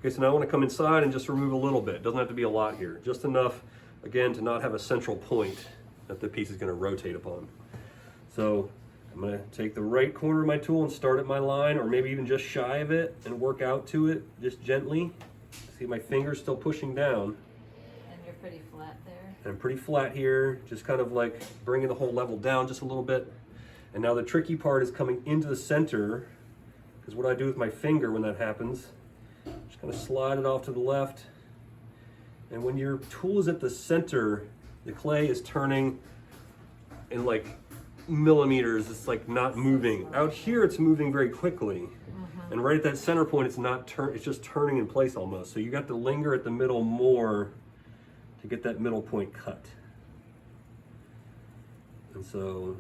Okay, so now I want to come inside and just remove a little bit. It doesn't have to be a lot here. Just enough, again, to not have a central point that the piece is going to rotate upon. So I'm going to take the right corner of my tool and start at my line, or maybe even just shy of it, and work out to it just gently. See my finger's still pushing down. And you're pretty flat there. And I'm pretty flat here, just kind of like bringing the whole level down just a little bit. And now the tricky part is coming into the center, because what I do with my finger when that happens, just kind of slide it off to the left. And when your tool is at the center, the clay is turning in like millimeters. It's like not moving. Out here, it's moving very quickly. And right at that center point, it's just turning in place almost. So you got to linger at the middle more to get that middle point cut. And so,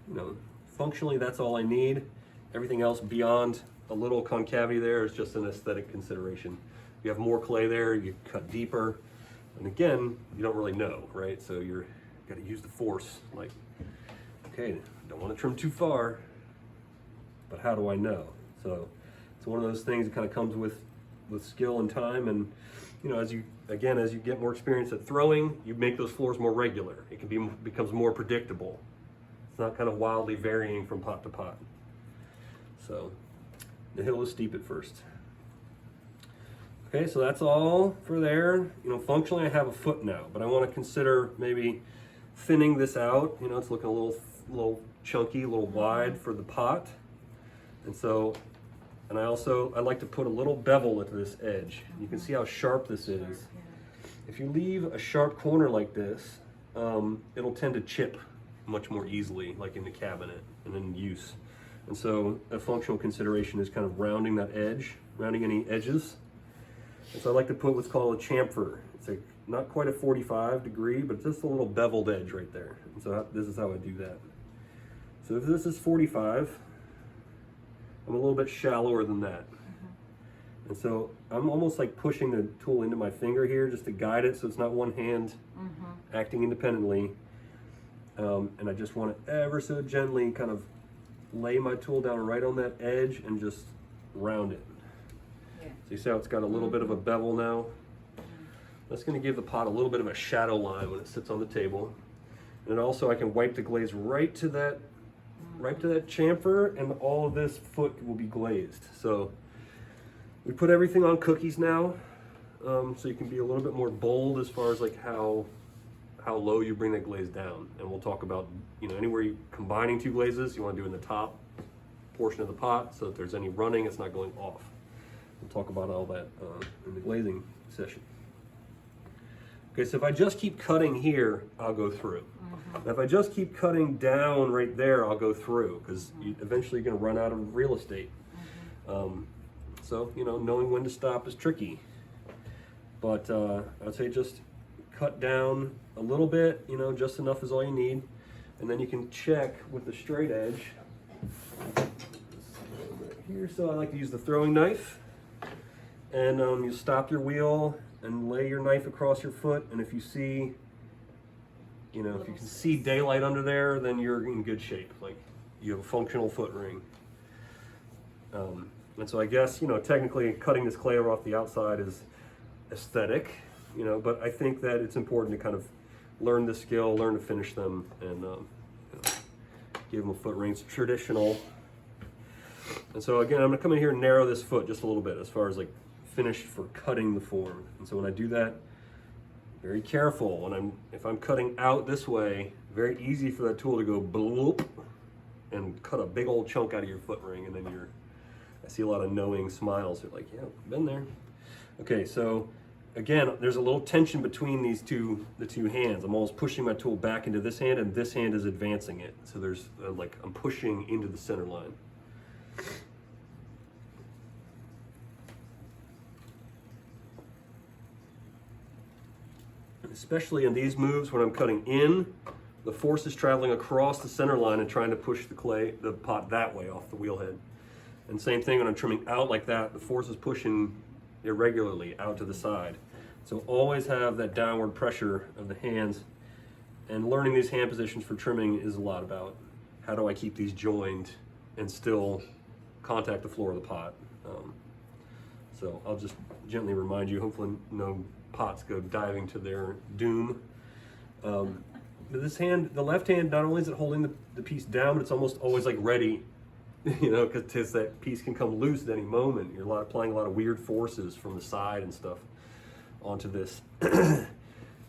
you know, functionally, that's all I need. Everything else beyond a little concavity there is just an aesthetic consideration. You have more clay there, you cut deeper. And again, you don't really know, right? So you're got to use the force. Like, okay, don't want to trim too far, but how do I know? So it's one of those things that kind of comes with skill and time. And you know, as you get more experience at throwing, you make those floors more regular. It becomes more predictable. It's not kind of wildly varying from pot to pot. So the hill is steep at first. Okay, so that's all for there. You know, functionally I have a foot now, but I want to consider maybe thinning this out. You know, it's looking a little chunky, a little wide for the pot. And so, and I like to put a little bevel at this edge. You can see how sharp this is. If you leave a sharp corner like this, it'll tend to chip much more easily, like in the cabinet and in use. And so a functional consideration is kind of rounding that edge, rounding any edges. And so I like to put what's called a chamfer. It's like not quite a 45 degree, but just a little beveled edge right there. And so this is how I do that. So if this is 45, I'm a little bit shallower than that. And so I'm almost like pushing the tool into my finger here just to guide it so it's not one hand acting independently. And I just want to ever so gently kind of lay my tool down right on that edge and just round it. So you see how it's got a little bit of a bevel now? That's going to give the pot a little bit of a shadow line when it sits on the table. And also I can wipe the glaze right to that chamfer, and all of this foot will be glazed. So we put everything on cookies now, so you can be a little bit more bold as far as like how low you bring that glaze down. And we'll talk about, you know, anywhere you're combining two glazes, you want to do in the top portion of the pot, so if there's any running, it's not going off. We'll talk about all that in the glazing session. Okay, so if I just keep cutting here, I'll go through. Now if I just keep cutting down right there, I'll go through, because eventually you're going to run out of real estate. So, you know, knowing when to stop is tricky. But I'd say just cut down a little bit, you know, just enough is all you need. And then you can check with the straight edge. Here, so I like to use the throwing knife. And you stop your wheel and lay your knife across your foot. And if you see, you know, if you can see daylight under there, then you're in good shape. Like, you have a functional foot ring. And so I guess, you know, technically cutting this clay off the outside is aesthetic, you know, but I think that it's important to kind of learn the skill, learn to finish them, and you know, give them a foot ring. It's traditional. And so again, I'm gonna come in here and narrow this foot just a little bit as far as like finish for cutting the form. And so when I do that, very careful. When if I'm cutting out this way, very easy for that tool to go bloop and cut a big old chunk out of your foot ring, and then I see a lot of knowing smiles. They're like, yeah, been there. Okay, so again, there's a little tension between the two hands. I'm almost pushing my tool back into this hand, and this hand is advancing it. So there's like I'm pushing into the center line. Especially in these moves when I'm cutting in, the force is traveling across the center line and trying to push the pot that way off the wheel head. And same thing when I'm trimming out like that, the force is pushing irregularly out to the side. So always have that downward pressure of the hands, and learning these hand positions for trimming is a lot about how do I keep these joined and still contact the floor of the pot. So I'll just gently remind you, hopefully no pots go diving to their doom. But this hand, the left hand, not only is it holding the piece down, but it's almost always like ready, you know, because that piece can come loose at any moment. You're applying a lot of weird forces from the side and stuff onto this.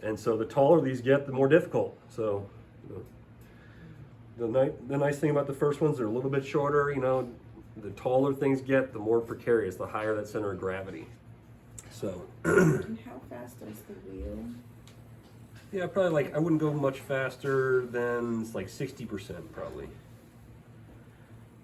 And so the taller these get, the more difficult. So you know, the nice thing about the first ones, they're a little bit shorter, you know. The taller things get, the more precarious, the higher that center of gravity. So. And how fast does the wheel? Yeah, probably like, I wouldn't go much faster than like 60% probably.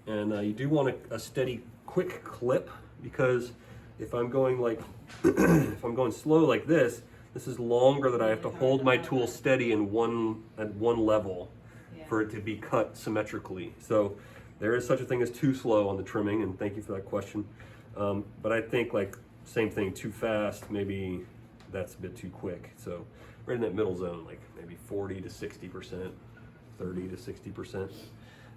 And you do want a steady, quick clip, because if I'm going like, if I'm going slow like this is longer that I have to hold my tool steady at one level for it to be cut symmetrically. So there is such a thing as too slow on the trimming, and thank you for that question. But I think like same thing, too fast, maybe that's a bit too quick. So right in that middle zone, like maybe 40 to 60%, 30 to 60%.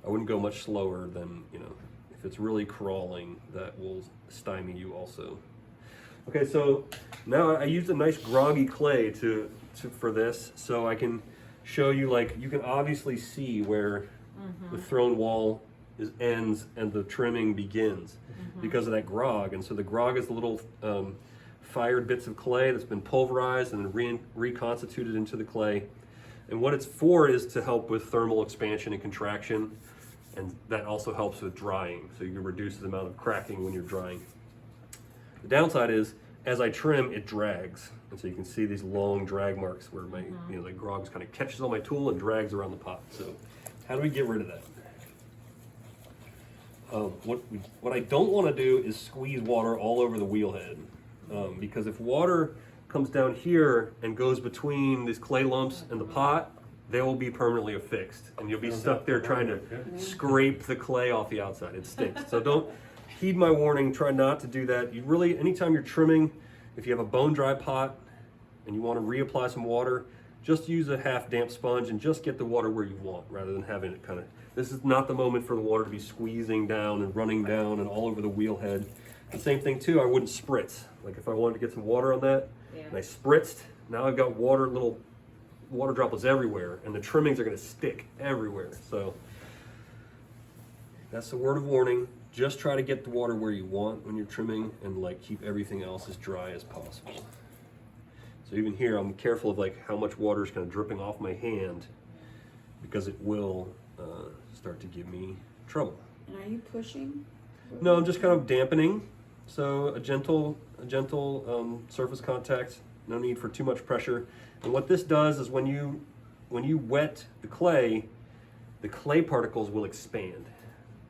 I wouldn't go much slower than, you know, if it's really crawling, that will stymie you also. Okay, so now I used a nice groggy clay for this, so I can show you, like, you can obviously see where the thrown wall ends and the trimming begins because of that grog. And so the grog is the little fired bits of clay that's been pulverized and then reconstituted into the clay. And what it's for is to help with thermal expansion and contraction, and that also helps with drying, so you can reduce the amount of cracking when you're drying. The downside is, as I trim, it drags, and so you can see these long drag marks where my, you know, the grog kind of catches on my tool and drags around the pot. So how do we get rid of that? What I don't want to do is squeeze water all over the wheel head, because if water comes down here and goes between these clay lumps and the pot, they will be permanently affixed, and you'll be stuck there trying to scrape the clay off the outside. It sticks. So don't heed my warning. Try not to do that. You really, anytime you're trimming, if you have a bone dry pot and you want to reapply some water, just use a half damp sponge and just get the water where you want, rather than having it kind of, this is not the moment for the water to be squeezing down and running down and all over the wheel head. The same thing too, I wouldn't spritz. Like if I wanted to get some water on that, and I spritzed, now I've got water, little water droplets everywhere, and the trimmings are going to stick everywhere. So that's the word of warning. Just try to get the water where you want when you're trimming, and like keep everything else as dry as possible. So even here, I'm careful of like how much water is kind of dripping off my hand, because it will start to give me trouble. And are you pushing? No, I'm just kind of dampening. So a gentle surface contact. No need for too much pressure. And what this does is when you wet the clay particles will expand.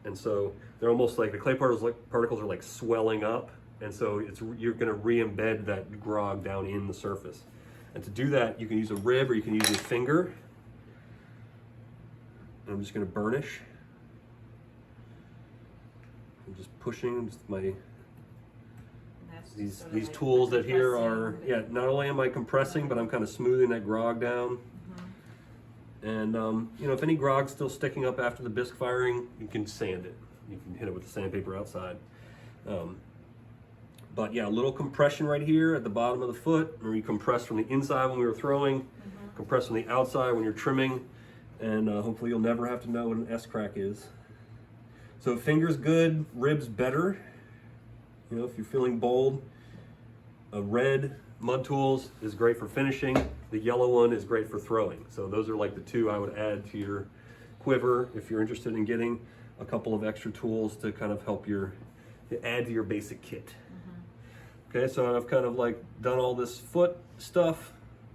And so they're almost like the clay particles are like swelling up. And so you're going to re-embed that grog down in the surface. And to do that, you can use a rib or you can use your finger. And I'm just going to burnish. I'm just pushing just these tools that here are, yeah, not only am I compressing, but I'm kind of smoothing that grog down. And you know, if any grog's still sticking up after the bisque firing, you can sand it. You can hit it with the sandpaper outside. But yeah, a little compression right here at the bottom of the foot, where you compress from the inside when we were throwing, compress from the outside when you're trimming, and hopefully you'll never have to know what an S-crack is. So finger's good, rib's better. You know, if you're feeling bold, a red mud tools is great for finishing. The yellow one is great for throwing. So those are like the two I would add to your quiver if you're interested in getting a couple of extra tools to kind of help add to your basic kit. Okay, so I've kind of like done all this foot stuff,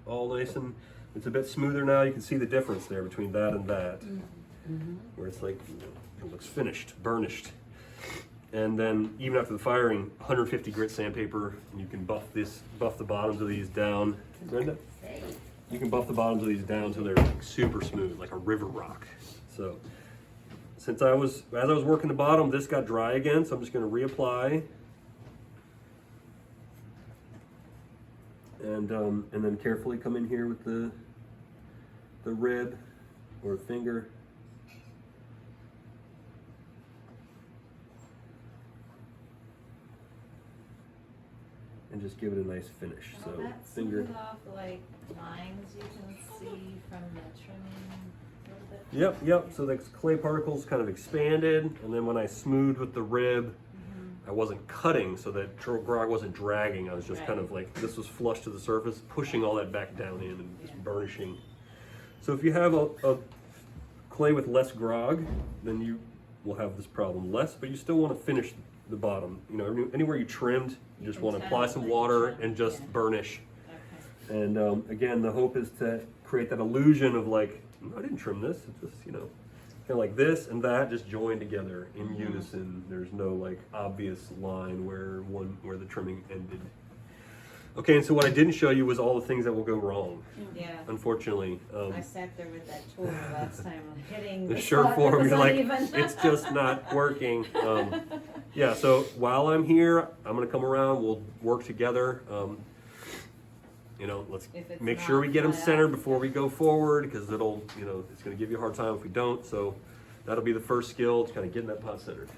all nice, and it's a bit smoother now. You can see the difference there between that and that, where it's like, you know, it looks finished, burnished. And then even after the firing, 150 grit sandpaper, and you can buff the bottoms of these down. Brenda? You can buff the bottoms of these down so they're like super smooth, like a river rock. So as I was working the bottom, this got dry again, so I'm just going to reapply. And then carefully come in here with the rib or finger. and just give it a nice finish. Will So that finger. smooth off like lines you can see from the trimming a little bit? Yep. So the clay particles kind of expanded, and then when I smoothed with the rib, I wasn't cutting, so that grog wasn't dragging. I was just kind of like, this was flush to the surface, pushing all that back down in and just burnishing. So if you have a clay with less grog, then you will have this problem less, but you still want to finish the bottom. You know, anywhere you trimmed, you just want to apply some water and just burnish. Okay. And again, the hope is to create that illusion of like, I didn't trim this, it's just, you know, kind of like this and that just joined together in unison. There's no like obvious line where the trimming ended. Okay, and so what I didn't show you was all the things that will go wrong, Yeah. unfortunately. I sat there with that tool last time, hitting The the shirt spot form, that was you're like, uneven. it's just not working. Yeah, so while I'm here, I'm gonna come around, we'll work together. You know, let's If it's make sure we not get them flat centered out. before we go forward, because it'll, you know, it's gonna give you a hard time if we don't. So that'll be the first skill, to kind of getting that pot centered.